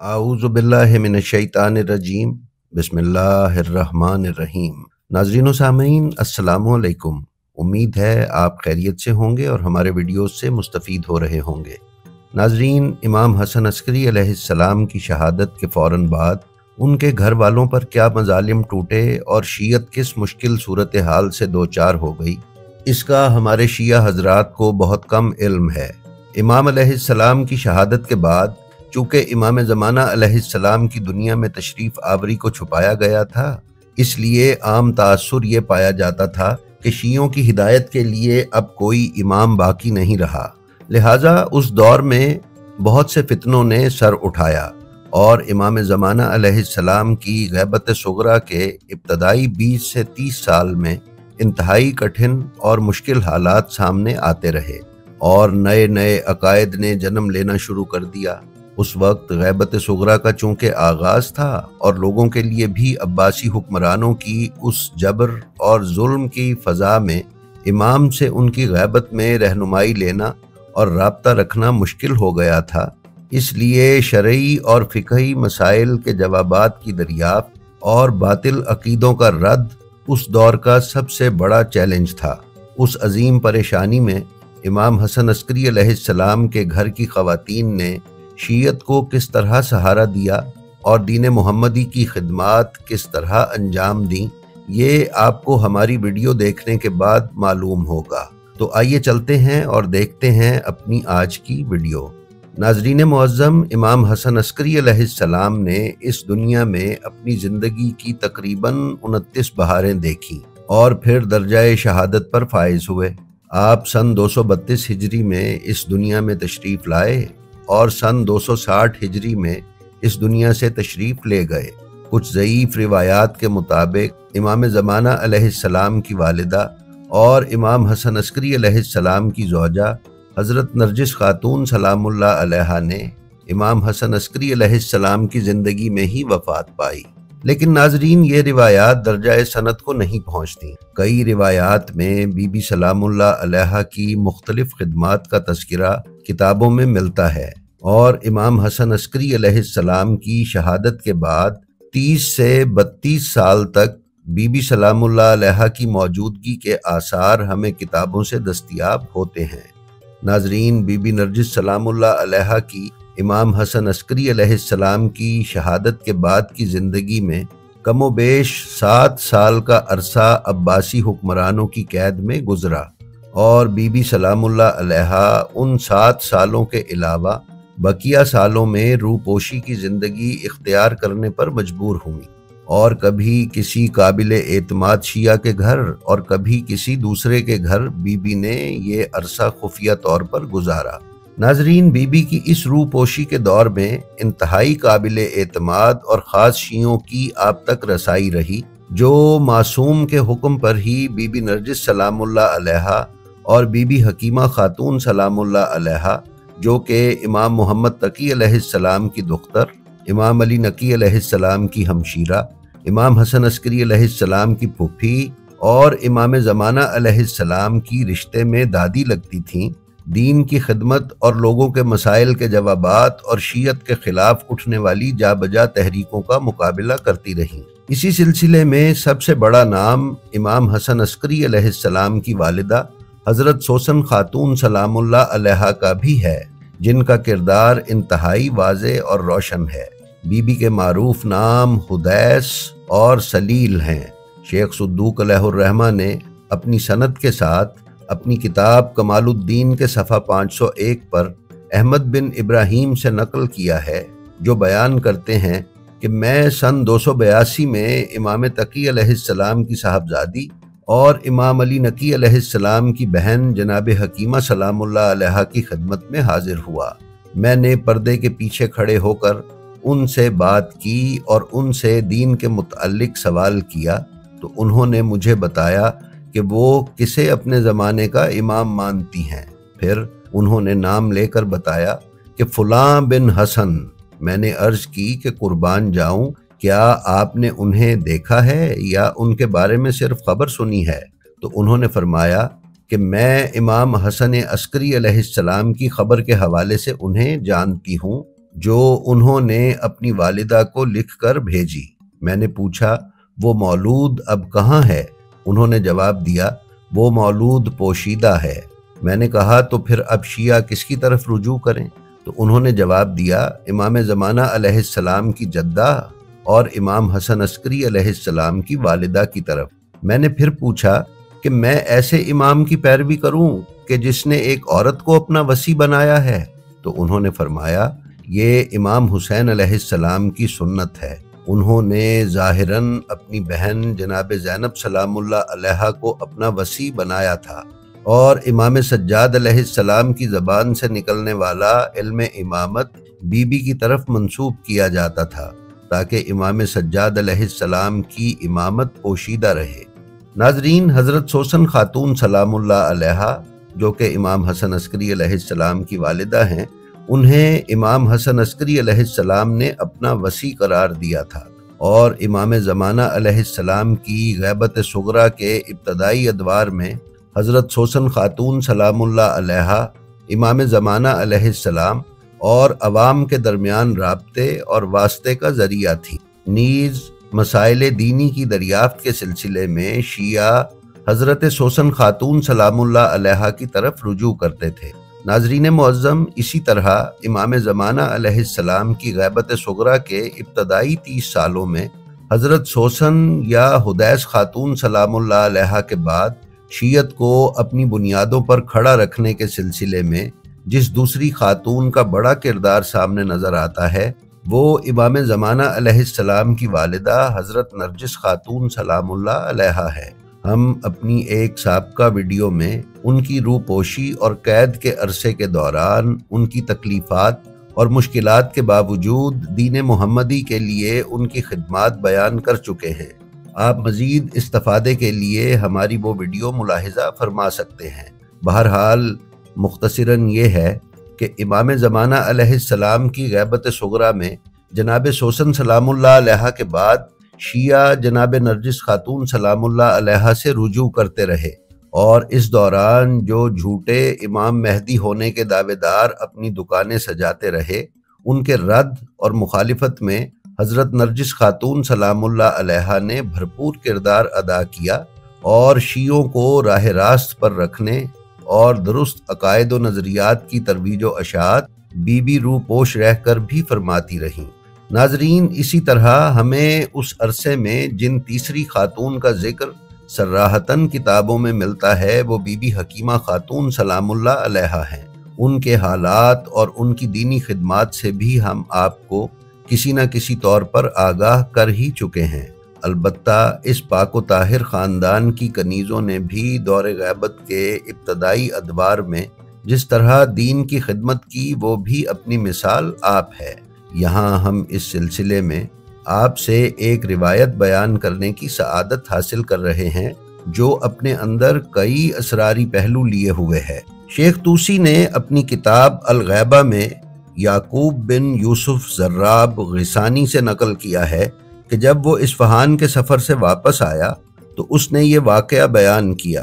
आऊज़ु बिल्लाहि मिनश्शैतानिर्रजीम बिस्मिल्लाहिर्रहमानिर्रहीम। नाज़रीन व सामीन अस्सलामु अलैकुम। उम्मीद है आप खैरियत से होंगे और हमारे वीडियोस से मुस्तफ़ीद हो रहे होंगे। नाज़रीन, इमाम हसन अस्करी अलैहिस्सलाम की शहादत के फ़ौरन बाद उनके घर वालों पर क्या मज़ालिम टूटे और शीयत किस मुश्किल सूरत हाल से दो चार हो गई, इसका हमारे शिया हज़रात को बहुत कम इल्म है। इमाम अलैहिस्सलाम की शहादत के बाद चूँकि इमाम ज़माना अलैहिस्सलाम की दुनिया में तशरीफ़ आवरी को छुपाया गया था, इसलिए आम तासुर ये पाया जाता था कि शियों की हिदायत के लिए अब कोई इमाम बाकी नहीं रहा। लिहाजा उस दौर में बहुत से फितनों ने सर उठाया और इमाम ज़माना अलैहिस्सलाम की गैबत सुगरा के इब्तदाई 20 से 30 साल में इंतहाई कठिन और मुश्किल हालात सामने आते रहे और नए नए अकायद ने जन्म लेना शुरू कर दिया। उस वक्त गैबत सुगरा का चूँकि आगाज़ था और लोगों के लिए भी अब्बासी हुक्मरानों की उस जबर और जुल्म की फ़ज़ा में इमाम से उनकी गैबत में रहनुमाई लेना और राब्ता रखना मुश्किल हो गया था। इसलिए शरई और फ़िक़ही मसाइल के जवाबात की दरियाफ़्त और बातिल अक़ीदों का रद्द उस दौर का सबसे बड़ा चैलेंज था। उस अजीम परेशानी में इमाम हसन अस्करी अलैहिस्सलाम के घर की ख़वातीन ने शीयत को किस तरह सहारा दिया और दीन मुहम्मदी की खिदमात किस तरह अंजाम दी, ये आपको हमारी वीडियो देखने के बाद मालूम होगा। तो आइए चलते हैं और देखते हैं अपनी आज की वीडियो। नाज़रीन मुअज़्ज़म, इमाम हसन अस्करी अलैहिस्सलाम ने इस दुनिया में अपनी ज़िंदगी की तकरीबन 29 बहारें देखी और फिर दर्जाए शहादत पर फाइज हुए। आप सन 232 हिजरी में इस दुनिया में तशरीफ़ लाए और सन 260 हिजरी में इस दुनिया से तशरीफ़ ले गए। कुछ ज़ईफ़ रिवायात के मुताबिक इमाम ज़माना अलैहिस्सलाम की वालिदा और इमाम हसन अस्करी अलैहिस्सलाम की ज़ौजा हज़रत नरजिस खातून सलामुल्लाह अलैहा ने इमाम हसन अस्करी अलैहिस्सलाम की ज़िंदगी में ही वफ़ात पाई। लेकिन नाज़रीन, ये रिवायात दर्जाए सनद को नहीं पहुँचती। कई रिवायात में बीबी सलामुल्लाह अलैहा की मुख्तलिफ़ खिदमात का तज़किरा किताबों में मिलता है और इमाम हसन अस्करी अलैहिस्सलाम की शहादत के बाद 30 से 32 साल तक बीबी सलामुल्लाह अलैहा की मौजूदगी के आसार हमें किताबों से दस्तयाब होते हैं। नाज़रीन, बीबी नरजिस सलामुल्लाह अलैहा की इमाम हसन अस्करी अलैहिस्सलाम की शहादत के बाद की ज़िंदगी में कमोबेश 7 साल का अरसा अब्बासी हुक्मरानों की कैद में गुजरा और बीबी सलामुल्लाह अलैहा उन 7 सालों के अलावा बकिया सालों में रूपोशी की ज़िंदगी इख्तियार करने पर मजबूर हुई और कभी किसी काबिल एतमाद शिया के घर और कभी किसी दूसरे के घर बीबी ने ये अरसा खुफिया तौर पर गुजारा। नाजरीन, बीबी की इस रूपोशी के दौर में इंतहाई काबिल एतमाद और ख़ास शियों की आप तक रसाई रही, जो मासूम के हुक्म पर ही बीबी नरजिस सलामुल्लाह अलैहा और बीबी हकीमा खातून सलामुल्लाह अलैहा, जो कि इमाम मोहम्मद तकी अलैहिस्सलाम की दुख्तर, इमाम अली नकी अलैहिस्सलाम की हमशीरा, इमाम हसन अस्करी अलैहिस्सलाम की फूफी और इमाम ज़माना अलैहिस्सलाम की रिश्ते में दादी लगती थीं, दीन की खिदमत और लोगों के मसाइल के जवाबात और शीयत के खिलाफ उठने वाली जाबजा तहरीकों का मुकाबला करती रहीं। इसी सिलसिले में सबसे बड़ा नाम इमाम हसन अस्करी अलैहिस्सलाम की वालिदा हज़रत सोसन खातून सलामुल्लाह अलैहा का भी है, जिनका किरदार इंतहाई वाज़े और रोशन है। बीबी के मारूफ नाम हुदैस और सलील हैं। शेख सुद्दूक अलैहुर्रहमा ने अपनी सनद के साथ अपनी किताब कमालुद्दीन के सफ़ा 501 पर अहमद बिन इब्राहीम से नकल किया है, जो बयान करते हैं कि मैं सन 282 में इमाम तकी अलैहिस्सलाम की साहबजादी और इमाम अली नकी अलैहिस्सलाम की बहन जनाब हकीमा सलामुल्लाह अलैहा की खिदमत में हाजिर हुआ। मैंने पर्दे के पीछे खड़े होकर उनसे बात की और उनसे दीन के मुतअल्लिक सवाल किया तो उन्होंने मुझे बताया कि वो किसे अपने ज़माने का इमाम मानती हैं। फिर उन्होंने नाम लेकर बताया कि फ़ुलां बिन हसन। मैंने अर्ज़ की कि कुर्बान जाऊं, क्या आपने उन्हें देखा है या उनके बारे में सिर्फ खबर सुनी है? तो उन्होंने फरमाया कि मैं इमाम हसन अस्करी अलैहिस्सलाम की खबर के हवाले से उन्हें जानती हूँ जो उन्होंने अपनी वालिदा को लिख कर भेजी। मैंने पूछा, वो मौलूद अब कहाँ है? उन्होंने जवाब दिया, वो मौलूद पोशीदा है। मैंने कहा, तो फिर अब शिया किसकी तरफ रुजू करें? तो उन्होंने जवाब दिया, इमाम ज़माना अलैहिस्सलाम की जद्दा और इमाम हसन अस्करी अलैहिस्सलाम की वालिदा की तरफ। मैंने फिर पूछा कि मैं ऐसे इमाम की पैरवी करूं कि जिसने एक औरत को अपना वसी बनाया है? तो उन्होंने फरमाया, ये इमाम हुसैन अलैहिस्सलाम की सुन्नत है। उन्होंने ज़ाहिरन अपनी बहन जनाब ज़ैनब सलामुल्लाह अलैहा को अपना वसी बनाया था और इमाम सज्जाद अलैहिस्सलाम की ज़बान से निकलने वाला इल्म इमामत बीबी की तरफ मंसूब किया जाता था ताकि इमाम सज्जाद अलैहिस्सलाम की इमामत पोशीदा रहे। नाजरीन, हज़रत सोसन खातून सलामुल्लाह अलैहा जो कि इमाम हसन अस्करी अलैहिस्सलाम की वालिदा हैं, उन्हें इमाम हसन अस्करी अलैहिस्सलाम ने अपना वसी करार दिया था और इमाम ज़माना अलैहिस्सलाम की गैबत सुगरा के इब्तदाई अदवार में हज़रत सोसन खातून सलामुल्लाह अलैहा इमाम ज़माना अलैहिस्सलाम और अवाम के दरमियान राब्ते और वास्ते का ज़रिया थी। नीज़ मसाइल दीनी की दरियाफ्त के सिलसिले में शिया हज़रत सोसन खातून सलामुल्लाह अलैहा की तरफ रुजू करते थे। नाजरीन मुअज़्ज़म, इसी तरह इमाम ज़माना अलैहिस्सलाम की गैबत सुगरा के इब्तदाई 30 सालों में हज़रत सोसन या हुदैस खातून सलामुल्लाह अलैहा के बाद शियत को अपनी बुनियादों पर खड़ा रखने के सिलसिले में जिस दूसरी खातून का बड़ा किरदार सामने नज़र आता है, वो इमाम ज़माना अलैहिस्सलाम की वालिदा हज़रत नरजिस खातून सलामुल्लाह अलैहा है। हम अपनी एक साबका वीडियो में उनकी रूपोशी और कैद के अरसे के दौरान उनकी तकलीफ़ात और मुश्किलात के बावजूद दीन मुहम्मदी के लिए उनकी खिदमात बयान कर चुके हैं। आप मज़ीद इस्तफ़ादे के लिए हमारी वो वीडियो मुलाहिज़ा फरमा सकते हैं। बहरहाल मुख्तसरन ये है कि इमाम ज़माना अलैहिस्सलाम की गैबत सुगरा में जनाब सोसन सलामुल्लाह अलैहा के बाद शिया जनाब नरजिस खातून सलामुल्लाह अलैहा से रुजू करते रहे और इस दौरान जो झूठे इमाम मेहदी होने के दावेदार अपनी दुकानें सजाते रहे, उनके रद्द और मुखालिफत में हज़रत नरजिस खातून सलामुल्लाह अलैहा ने भरपूर किरदार अदा किया और शियों को राह रास्त पर रखने और दुरुस्त अकायद व नज़रियात की तरवीज व अशात बीबी रूपोश रह कर भी फरमाती रहीं। नाजरीन, इसी तरह हमें उस अरसे में जिन तीसरी खातून का जिक्र सर्राहतन किताबों में मिलता है, वो बीबी हकीमा खातून सलामुल्लाह अलैहा हैं। उनके हालात और उनकी दीनी खिदमात से भी हम आपको किसी न किसी तौर पर आगाह कर ही चुके हैं। अलबत्ता इस पाक व ताहिर ख़ानदान की कनीज़ों ने भी दौर ग़ैबत के इब्तदाई अदवार में जिस तरह दीन की खिदमत की, वो भी अपनी मिसाल आप है। यहाँ हम इस सिलसिले में आपसे एक रिवायत बयान करने की सआदत हासिल कर रहे हैं जो अपने अंदर कई असरारी पहलू लिए हुए है। शेख तूसी ने अपनी किताब अल-गैबा में याकूब बिन यूसुफ ज़र्राब ग़िसानी से नकल किया है कि जब वो इस्फ़हान के सफ़र से वापस आया तो उसने ये वाक़या बयान किया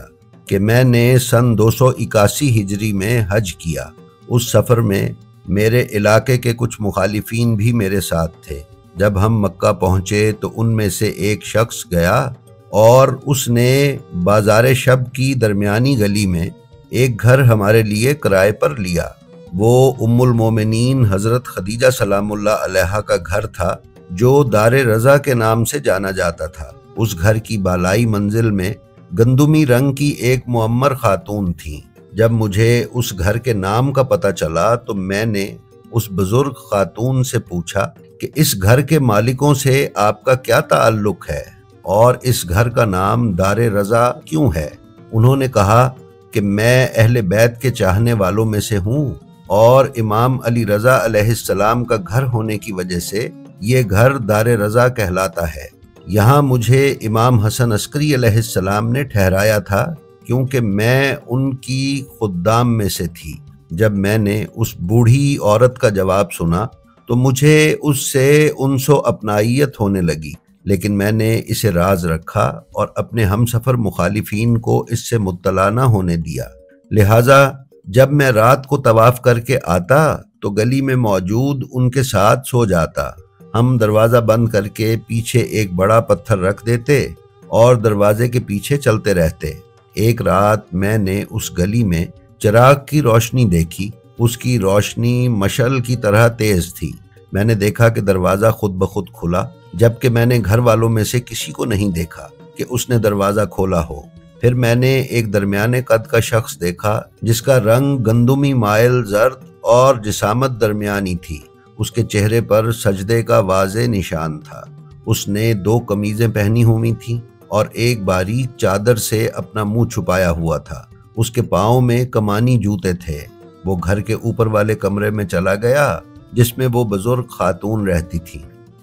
कि मैंने सन 281 हिजरी में हज किया। उस सफ़र में मेरे इलाके के कुछ मुखालिफीन भी मेरे साथ थे। जब हम मक्का पहुँचे तो उनमें से एक शख्स गया और उसने बाज़ार शब की दरमियानी गली में एक घर हमारे लिए किराए पर लिया। वो उम्मुल मोमिनीन हज़रत खदीजा सलामुल्लाह अलैहा का घर था जो दारे रज़ा के नाम से जाना जाता था। उस घर की बालाई मंजिल में गंदुमी रंग की एक मुअम्मर खातून थी। जब मुझे उस घर के नाम का पता चला तो मैंने उस बुजुर्ग खातून से पूछा कि इस घर के मालिकों से आपका क्या ताल्लुक है और इस घर का नाम दारे रज़ा क्यों है? उन्होंने कहा कि मैं अहले बैत के चाहने वालों में से हूँ और इमाम अली रज़ा अलैहिस्सलाम का घर होने की वजह से ये घर दारे रज़ा कहलाता है। यहाँ मुझे इमाम हसन अस्करी अलैहिस्सलाम ने ठहराया था क्योंकि मैं उनकी खुद्दाम में से थी। जब मैंने उस बूढ़ी औरत का जवाब सुना तो मुझे उससे उनसो अपनाइयत होने लगी, लेकिन मैंने इसे राज रखा और अपने हमसफ़र मुखालिफीन को इससे मुत्तला न होने दिया। लिहाजा जब मैं रात को तवाफ़ करके आता تو گلی میں موجود ان کے ساتھ سو جاتا۔ ہم دروازہ بند کر کے پیچھے ایک بڑا پتھر رکھ دیتے اور دروازے کے پیچھے چلتے رہتے۔ ایک رات میں نے اس گلی میں چراغ کی روشنی دیکھی۔ اس کی روشنی مشعل کی طرح تیز تھی۔ میں نے دیکھا کہ دروازہ خود بخود کھلا، جبکہ میں نے گھر والوں میں سے کسی کو نہیں دیکھا کہ اس نے دروازہ کھولا ہو۔ پھر میں نے ایک درمیانے قد کا شخص دیکھا جس کا رنگ گندمی مائل زرد اور جسامت درمیانی تھی۔ اس کے چہرے پر سجدے کا واضح نشان تھا۔ اس نے 2 قمیضیں پہنی ہوئی تھیں اور ایک باریک چادر سے اپنا منہ چھپایا ہوا تھا۔ اس کے پاؤں میں کمانی جوتے تھے۔ وہ گھر کے اوپر والے کمرے میں چلا گیا جس میں وہ بزرگ خاتون رہتی تھی۔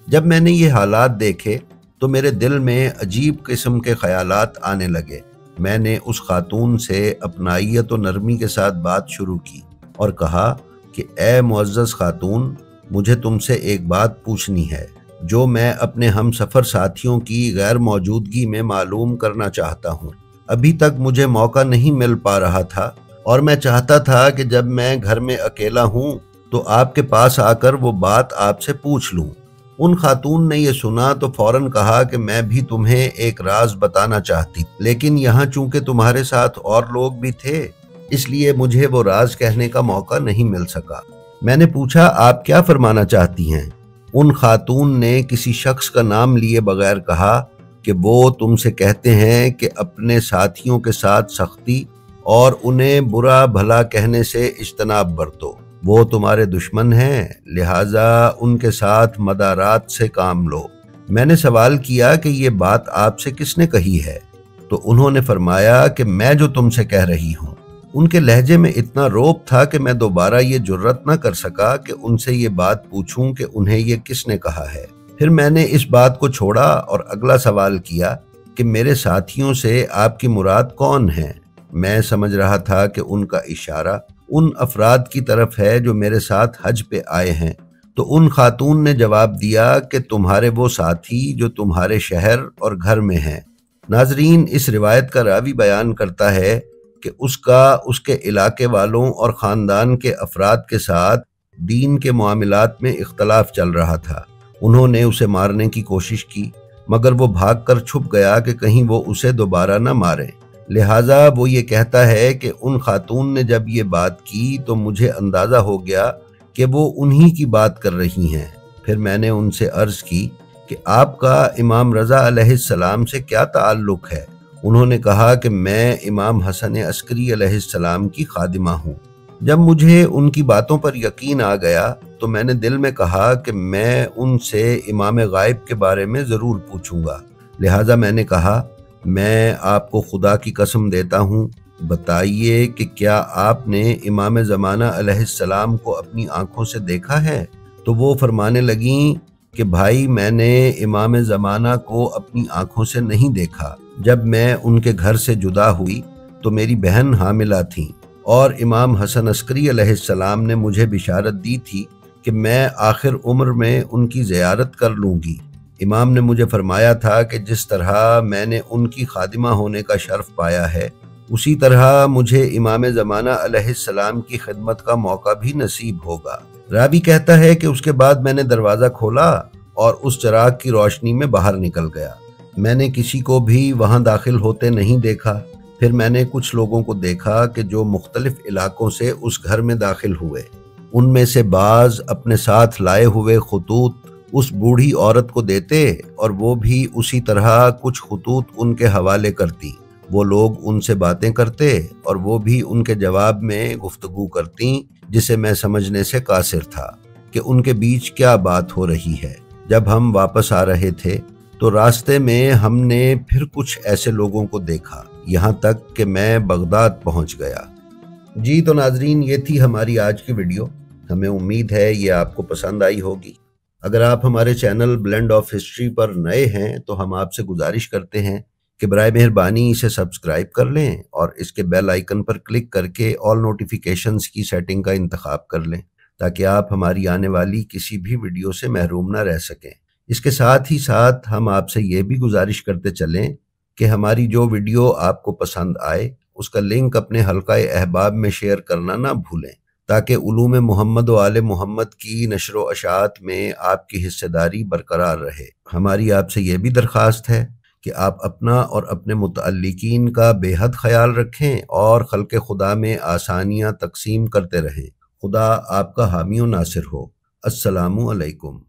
جب میں نے یہ حالات دیکھے تو میرے دل میں عجیب قسم کے خیالات آنے لگے۔ میں نے اس خاتون سے اپنائیت و نرمی کے ساتھ بات شروع کی اور کہا کہ اے معزز خاتون، مجھے تم سے ایک بات پوچھنی ہے جو میں اپنے ہم سفر ساتھیوں کی غیر موجودگی میں معلوم کرنا چاہتا ہوں۔ ابھی تک مجھے موقع نہیں مل پا رہا تھا اور میں چاہتا تھا کہ جب میں گھر میں اکیلا ہوں تو آپ کے پاس آ کر وہ بات آپ سے پوچھ لوں۔ ان خاتون نے یہ سنا تو فوراً کہا کہ میں بھی تمہیں ایک راز بتانا چاہتی، لیکن یہاں چونکہ تمہارے ساتھ اور لوگ بھی تھے اس لیے مجھے وہ راز کہنے کا موقع نہیں مل سکا۔ میں نے پوچھا آپ کیا فرمانا چاہتی ہیں؟ ان خاتون نے کسی شخص کا نام لیے بغیر کہا کہ وہ تم سے کہتے ہیں کہ اپنے ساتھیوں کے ساتھ سختی اور انہیں برا بھلا کہنے سے اجتناب برتو۔ وہ تمہارے دشمن ہیں، لہٰذا ان کے ساتھ مدارات سے کام لو۔ میں نے سوال کیا کہ یہ بات آپ سے کس نے کہی ہے؟ تو انہوں نے فرمایا کہ میں جو تم سے کہہ رہی ہوں۔ ان کے لہجے میں اتنا روب تھا کہ میں دوبارہ یہ جرت نہ کر سکا کہ ان سے یہ بات پوچھوں کہ انہیں یہ کس نے کہا ہے۔ پھر میں نے اس بات کو چھوڑا اور اگلا سوال کیا کہ میرے ساتھیوں سے آپ کی مراد کون ہیں؟ میں سمجھ رہا تھا کہ ان کا اشارہ ان افراد کی طرف ہے جو میرے ساتھ حج پہ آئے ہیں۔ تو ان خاتون نے جواب دیا کہ تمہارے وہ ساتھی جو تمہارے شہر اور گھر میں ہیں۔ ناظرین، اس روایت کا راوی بیان کرتا ہے کہ اس کے علاقے والوں اور خاندان کے افراد کے ساتھ دین کے معاملات میں اختلاف چل رہا تھا۔ انہوں نے اسے مارنے کی کوشش کی مگر وہ بھاگ کر چھپ گیا کہ کہیں وہ اسے دوبارہ نہ مارے۔ لہٰذا وہ یہ کہتا ہے کہ ان خاتون نے جب یہ بات کی تو مجھے اندازہ ہو گیا کہ وہ انہی کی بات کر رہی ہیں۔ پھر میں نے ان سے عرض کی کہ آپ کا امام رضا علیہ السلام سے کیا تعلق ہے؟ انہوں نے کہا کہ میں امام حسن عسکری علیہ السلام کی خادمہ ہوں۔ جب مجھے ان کی باتوں پر یقین آ گیا تو میں نے دل میں کہا کہ میں ان سے امام غائب کے بارے میں ضرور پوچھوں گا۔ لہٰذا میں نے کہا میں آپ کو خدا کی قسم دیتا ہوں، بتائیے کہ کیا آپ نے امام زمانہ علیہ السلام کو اپنی آنکھوں سے دیکھا ہے؟ تو وہ فرمانے لگیں کہ بھائی میں نے امام زمانہ کو اپنی آنکھوں سے نہیں دیکھا۔ جب میں ان کے گھر سے جدا ہوئی تو میری بہن حاملہ تھیں اور امام حسن عسکری علیہ السلام نے مجھے بشارت دی تھی کہ میں آخر عمر میں ان کی زیارت کر لوں گی۔ امام نے مجھے فرمایا تھا کہ جس طرح میں نے ان کی خادمہ ہونے کا شرف پایا ہے اسی طرح مجھے امام زمانہ علیہ السلام کی خدمت کا موقع بھی نصیب ہوگا۔ راوی کہتا ہے کہ اس کے بعد میں نے دروازہ کھولا اور اس چراغ کی روشنی میں باہر نکل گیا۔ میں نے کسی کو بھی وہاں داخل ہوتے نہیں دیکھا۔ پھر میں نے کچھ لوگوں کو دیکھا کہ جو مختلف علاقوں سے اس گھر میں داخل ہوئے۔ ان میں سے بعض اپنے ساتھ لائے ہوئے خطوط اس بوڑھی عورت کو دیتے اور وہ بھی اسی طرح کچھ خطوط ان کے حوالے کرتی۔ وہ لوگ ان سے باتیں کرتے اور وہ بھی ان کے جواب میں گفتگو کرتی جسے میں سمجھنے سے قاصر تھا کہ ان کے بیچ کیا بات ہو رہی ہے۔ جب ہم واپس آ رہے تھے تو راستے میں ہم نے پھر کچھ ایسے لوگوں کو دیکھا یہاں تک کہ میں بغداد پہنچ گیا۔ جی تو ناظرین، یہ تھی ہماری آج کی ویڈیو۔ ہمیں امید ہے یہ آپ کو پسند آئی ہوگی۔ اگر آپ ہمارے چینل بلینڈ آف ہسٹری پر نئے ہیں تو ہم آپ سے گزارش کرتے ہیں کہ برائے مہربانی اسے سبسکرائب کر لیں اور اس کے بیل آئیکن پر کلک کر کے آل نوٹیفیکیشنز کی سیٹنگ کا انتخاب کر لیں تاکہ آپ ہماری آنے والی کسی بھی ویڈیو سے محروم نہ رہ سکیں۔ اس کے ساتھ ہی ساتھ ہم آپ سے یہ بھی گزارش کرتے چلیں کہ ہماری جو ویڈیو آپ کو پسند آئے اس کا لنک اپنے حلقہ احباب میں شیئر کرنا نہ بھولیں تاکہ علوم محمد و آل محمد کی نشر و اشاعت میں آپ کی حصہ داری برقرار رہے۔ ہماری آپ سے یہ بھی درخواست ہے کہ آپ اپنا اور اپنے متعلقین کا بے حد خیال رکھیں اور خلق خدا میں آسانیاں تقسیم کرتے رہیں۔ خدا آپ کا حامی و ناصر ہو۔ السلام علیکم۔